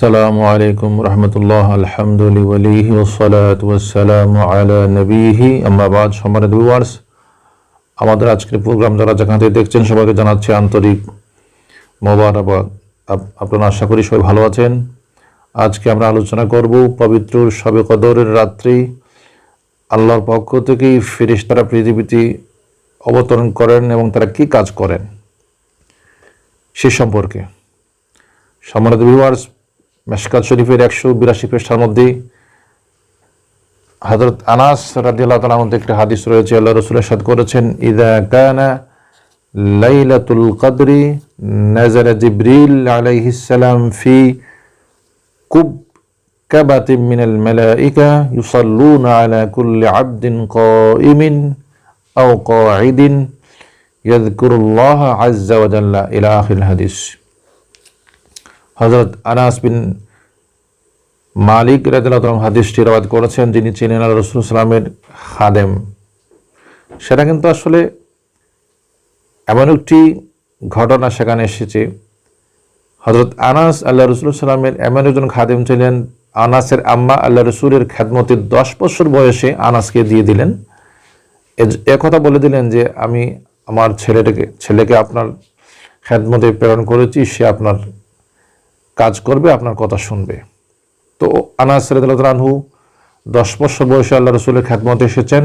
আসসালামু আলাইকুম রহমতুল্লাহ আলহামদুলিল্লাহি ওয়াসসালাতু ওয়াসসালামু আলা নবিহি আম্মা বাদ। সম্মানিত ভিউয়ার্স, আমাদের আজকের প্রোগ্রাম যারা যেখান থেকে দেখছেন সবাইকে জানাচ্ছি আন্তরিক মোবারকবাদ। আপনারা আশা করি সবাই ভালো আছেন। আজকে আমরা আলোচনা করব পবিত্র শবে কদরের রাত্রি আল্লাহর পক্ষ থেকেই ফেরেশতারা পৃথিবীতে অবতরণ করেন এবং তারা কি কাজ করেন সে সম্পর্কে। সম্মানিত ভিউয়ার্স, মিশকাত শরীফের 182 পৃষ্ঠার মধ্যে হযরত আনাস রাদিয়াল্লাহু তাআলা আনহু একটি হাদিস রয়েছে। আল্লাহ রাসূল ইরশাদ করেছেন, ইযা কানা লাইলাতুল কদরি নাযালা জিবরিল আলাইহিস সালাম ফি কুবকাবাতিন মিনাল মালাইকা ইউসাল্লুনা আলা কুল্লি আবদিন কাইমিন আও কাঈদিন ইয়াযকুরুল্লাহ আযজা ওয়া জাল্লা ইলা আখির হাদিস। হযরত আনাস বিন মালিক রাদিয়াল্লাহু তাআলা হাদিসটি রওয়ায়াত করেছেন, যিনি ছিলেন আল্লাহর রাসূল সাল্লাল্লাহু আলাইহি ওয়াসাল্লামের খাদেম। সেটা কিন্তু আসলে এমন একটি ঘটনা সেখানে এসেছে। হযরত আনাস আল্লাহর রাসূল সাল্লাল্লাহু আলাইহি ওয়াসাল্লামের এমন একজন খাদেম ছিলেন, আনাসের আম্মা আল্লাহর রাসূলের খেদমতে 10 বছর বয়সে আনাসকে দিয়ে দিলেন। কথা বলে দিলেন যে আমি আমার ছেলেকে আপনার খেদমতে প্রেরণ করেছি, সে আপনার কাজ করবে, আপনার কথা শুনবে। তো আনাস রাদিয়াল্লাহু তাআলা আনহু 10 বছর বয়সে আল্লাহ রসুলের খেদমতে এসেছেন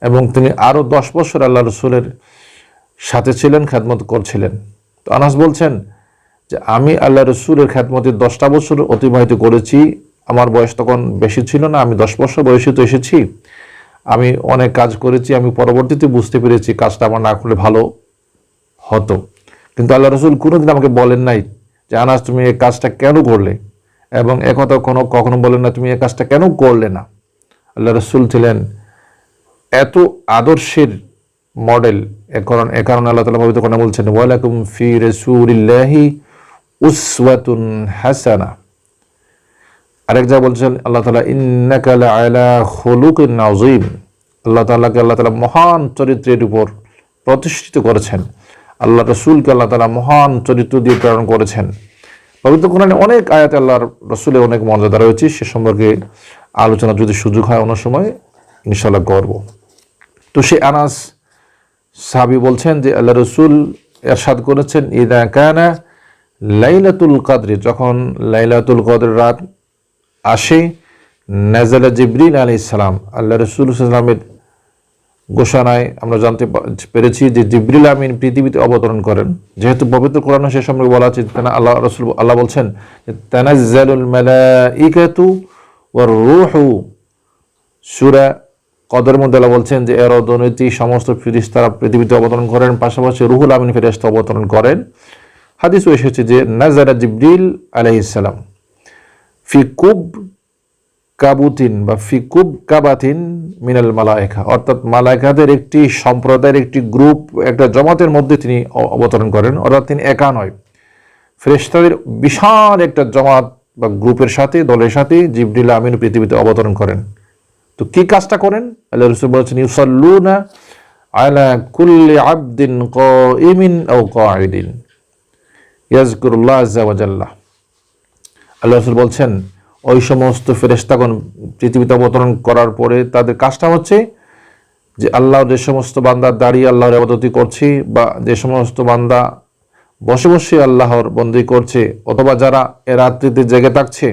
এবং তিনি আরও 10 বছর আল্লাহ রসুলের সাথে ছিলেন, খেদমত করছিলেন। তো আনাস বলছেন যে আমি আল্লাহ রসুলের খেদমতে 10টা বছর অতিবাহিত করেছি। আমার বয়স তখন বেশি ছিল না, আমি 10 বছর বয়সে তো এসেছি। আমি অনেক কাজ করেছি, আমি পরবর্তীতে বুঝতে পেরেছি কাজটা আমার না করলে ভালো হতো, কিন্তু আল্লাহ রসুল কোনোদিন আমাকে বলেন নাই যে আনাস তুমি এই কাজটা কেন করলে, এবং একথা কখনো বলেন না তুমি এই কাজটা কেন করলে না। আল্লাহ রসুল ছিলেন এত আদর্শের মডেল। এ কারণে আল্লাহ তাআলা পবিত্র কোরআনে বলছেন, ওয়ালাকুম ফি রাসূলিল্লাহি উসওয়াতুন হাসানা। আরেক জায়গায় বলছেন আল্লাহ তাআলা, ইন্নাকা লাআলা খুলুকিন আযীম। আল্লাহ তাআলা মহান চরিত্রের উপর প্রতিষ্ঠিত করেছেন। আল্লাহ রসুলকে আল্লাহ তাআলা মহান চরিত্র দিয়ে প্রেরণ করেছেন। পবিত্র কোরআনে অনেক আয়াতে আল্লাহর রসুলের অনেক মর্যাদা রয়েছে, সে সম্পর্কে আলোচনা যদি সুযোগ হয় অন্য সময় ইনশাআল্লাহ করব। তো সে আনাস সাহাবী বলছেন যে আল্লাহ রসুল ইরশাদ করেছেন, ইযা কানা লাইলাতুল কদরি, যখন লাইলাতুল কদর রাত আসে, নাযালা জিবরিল আলাইহিস সালাম, আল্লাহ রসুল সাল্লাল্লাহু আলাইহি ওয়াসাল্লামের ঘোষণায় আমরা জানতে পেরেছি যে জিবরিল আমিন পৃথিবীতে অবতরণ করেন। যেহেতু পবিত্র কোরআনে সে সম্পর্কে বলা আছে, আল্লাহ বলছেন তানাজ্জালুল মালাইকাতু ওয়ার রূহু। সূরা কদরের মধ্যে আল্লাহ বলছেন যে এর অধীনে সমস্ত ফেরেশতারা পৃথিবীতে অবতরণ করেন, পাশাপাশি রুহুল আমিন ফেরেশতা অবতরণ করেন। হাদিসও এসেছে যে নাযালা জিবরিল আলাইহিস সালাম ফি কাবুতিন বা ফিকুব কাবাতিন মিনাল মালায়েকা, অর্থাৎ মালায়েকাদের একটি সম্প্রদায়ের একটি গ্রুপ, একটা জমাতের মধ্যে তিনি অবতরণ করেন। অর্থাৎ তিনি একা নয়, ফেরেশতাদের বিশাল একটা জমাত বা গ্রুপের সাথে, দলের সাথে জিবরিল আমিন পৃথিবীতে অবতরণ করেন। তো কি কাজটা করেন? আল্লাহ রাসূল বলেছেন, ইউসাল্লুনা আলা কুল্লি আবদিন কাইমিন আও কাঈদিন ইয়াযকুরুল্লাহ আযজা ওয়া জাল্লা। আল্লাহ রাসূল বলছেন ওই সমস্ত ফেরেশতাগণ পৃথিবীতে অবতরণ করার পরে তাদের কাজটা হচ্ছে যে আল্লাহর যে সমস্ত বান্দা দাঁড়িয়ে আল্লাহর ইবাদত করছে, বা যে সমস্ত বান্দা বসে বসে আল্লাহর বন্দেগী করছে, অথবা যারা এ রাত্রিতে জেগে থাকছে,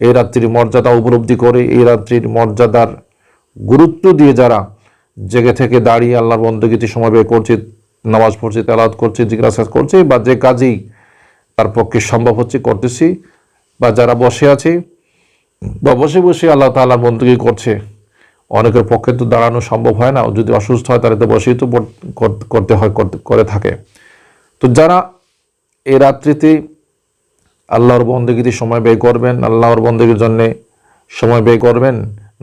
এই রাত্রির মর্যাদা উপলব্ধি করে, এই রাত্রির মর্যাদার গুরুত্ব দিয়ে যারা জেগে থেকে দাঁড়িয়ে আল্লাহর বন্দেগীতে সময় ব্যয় করছে, নামাজ পড়ছে, তেলাওয়াত করছে, জিকির আজকার করছে, বা যে কাজই তার পক্ষে সম্ভব হচ্ছে করতেছি, বা যারা বসে আছে বা বসে বসে আল্লাহ তাআলার বন্দেগী করছে। অনেকের পক্ষে তো দাঁড়ানো সম্ভব হয় না, যদি অসুস্থ হয় তাহলে তো বসেই তো করতে হয়, করে থাকে। তো যারা এই রাত্রিতে আল্লাহর বন্দেগীতে সময় ব্যয় করবেন, আল্লাহর বন্দেগীর জন্য সময় ব্যয় করবেন,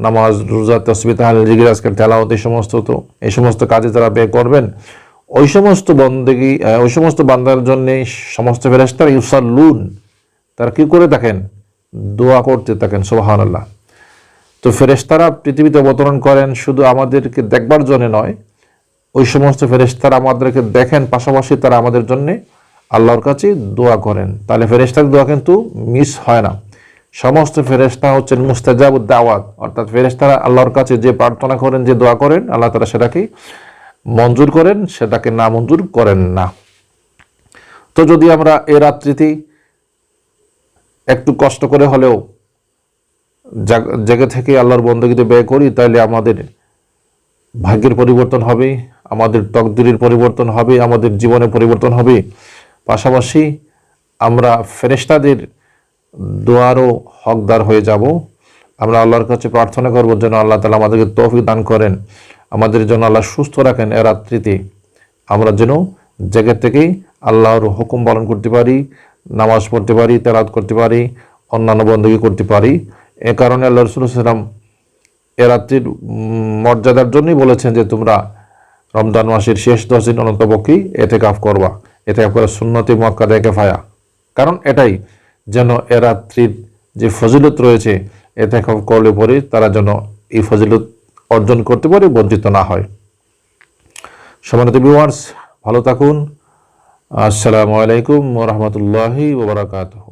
নামাজ, রোজা, তাসবিহ, তাহলিল, জিকির আজকার, তেলাওয়াত, এই সমস্ত কাজে যারা ব্যয় করবেন, ওই সমস্ত বন্দেগী, ওই সমস্ত বান্দার জন্য সমস্ত ফেরেশতারা ইউসাল্লুন, তারা কি করে থাকেন? দোয়া করতে থাকেন, সুবহানাল্লাহ। তো ফেরেশতারা পৃথিবীতে অবতরণ করেন শুধু আমাদেরকে দেখবার জন্য নয়, ওই সমস্ত ফেরেশতারা আমাদেরকে দেখেন, পাশাপাশি তারা আমাদের জন্য আল্লাহর কাছে দোয়া করেন, তাহলে ফেরেশতার দোয়া কিন্তু মিস হয় না। সমস্ত ফেরেশতা হচ্ছেন মুস্তাজাবুদ দাওয়াত, অর্থাৎ ফেরেশতারা আল্লাহর কাছে যে প্রার্থনা করেন, যে দোয়া করেন, আল্লাহ তাআলা সেটাকে মঞ্জুর করেন, সেটাকে না মঞ্জুর করেন না। তো যদি আমরা এই রাত্রিতে একটু কষ্ট করে হলেও জেগে থেকে আল্লাহর বন্দগিতে ব্যয় করি, তাহলে আমাদের ভাগ্যের পরিবর্তন হবে, আমাদের তকদিরের পরিবর্তন হবে, আমাদের জীবনের পরিবর্তন হবে। পাশাপাশি আমরা ফেরেশতাদের দোয়ারও হকদার হয়ে যাব। আমরা আল্লাহর কাছে প্রার্থনা করব যেন আল্লাহ তাআলা আমাদেরকে তৌফিক দান করেন, আমাদের জন্য আল্লাহ সুস্থ রাখেন। এ রাত্রিতে আমরা যেন জেগে থেকেই আল্লাহর হুকুম পালন করতে পারি, নামাজ পড়তে পারি, তেলাওয়াত করতে পারি, অন্যান্য বন্দী করতে পারি। এ কারণে আল্লাহ রাসূল সাল্লাল্লাহু আলাইহি ওয়াসাল্লাম এ রাত্রির মর্যাদার জন্যই বলেছেন যে তোমরা রমজান মাসের শেষ 10 দিন অন্ততপক্ষেই এতেকাফ করবা। এতেকাফ করা সুন্নতে মুআক্কাদা কিফায়া। কারণ এটাই যেন এ রাত্রির যে ফজিলত রয়েছে, এতেকাফ করলে পরে তারা যেন এই ফজিলত অর্জন করতে পারে, বঞ্চিত না হয়। সম্মানিত ভিউয়ার্স, ভালো থাকুন। আসসালামু আলাইকুম ওয়া রাহমাতুল্লাহি ওয়া বারাকাতুহু।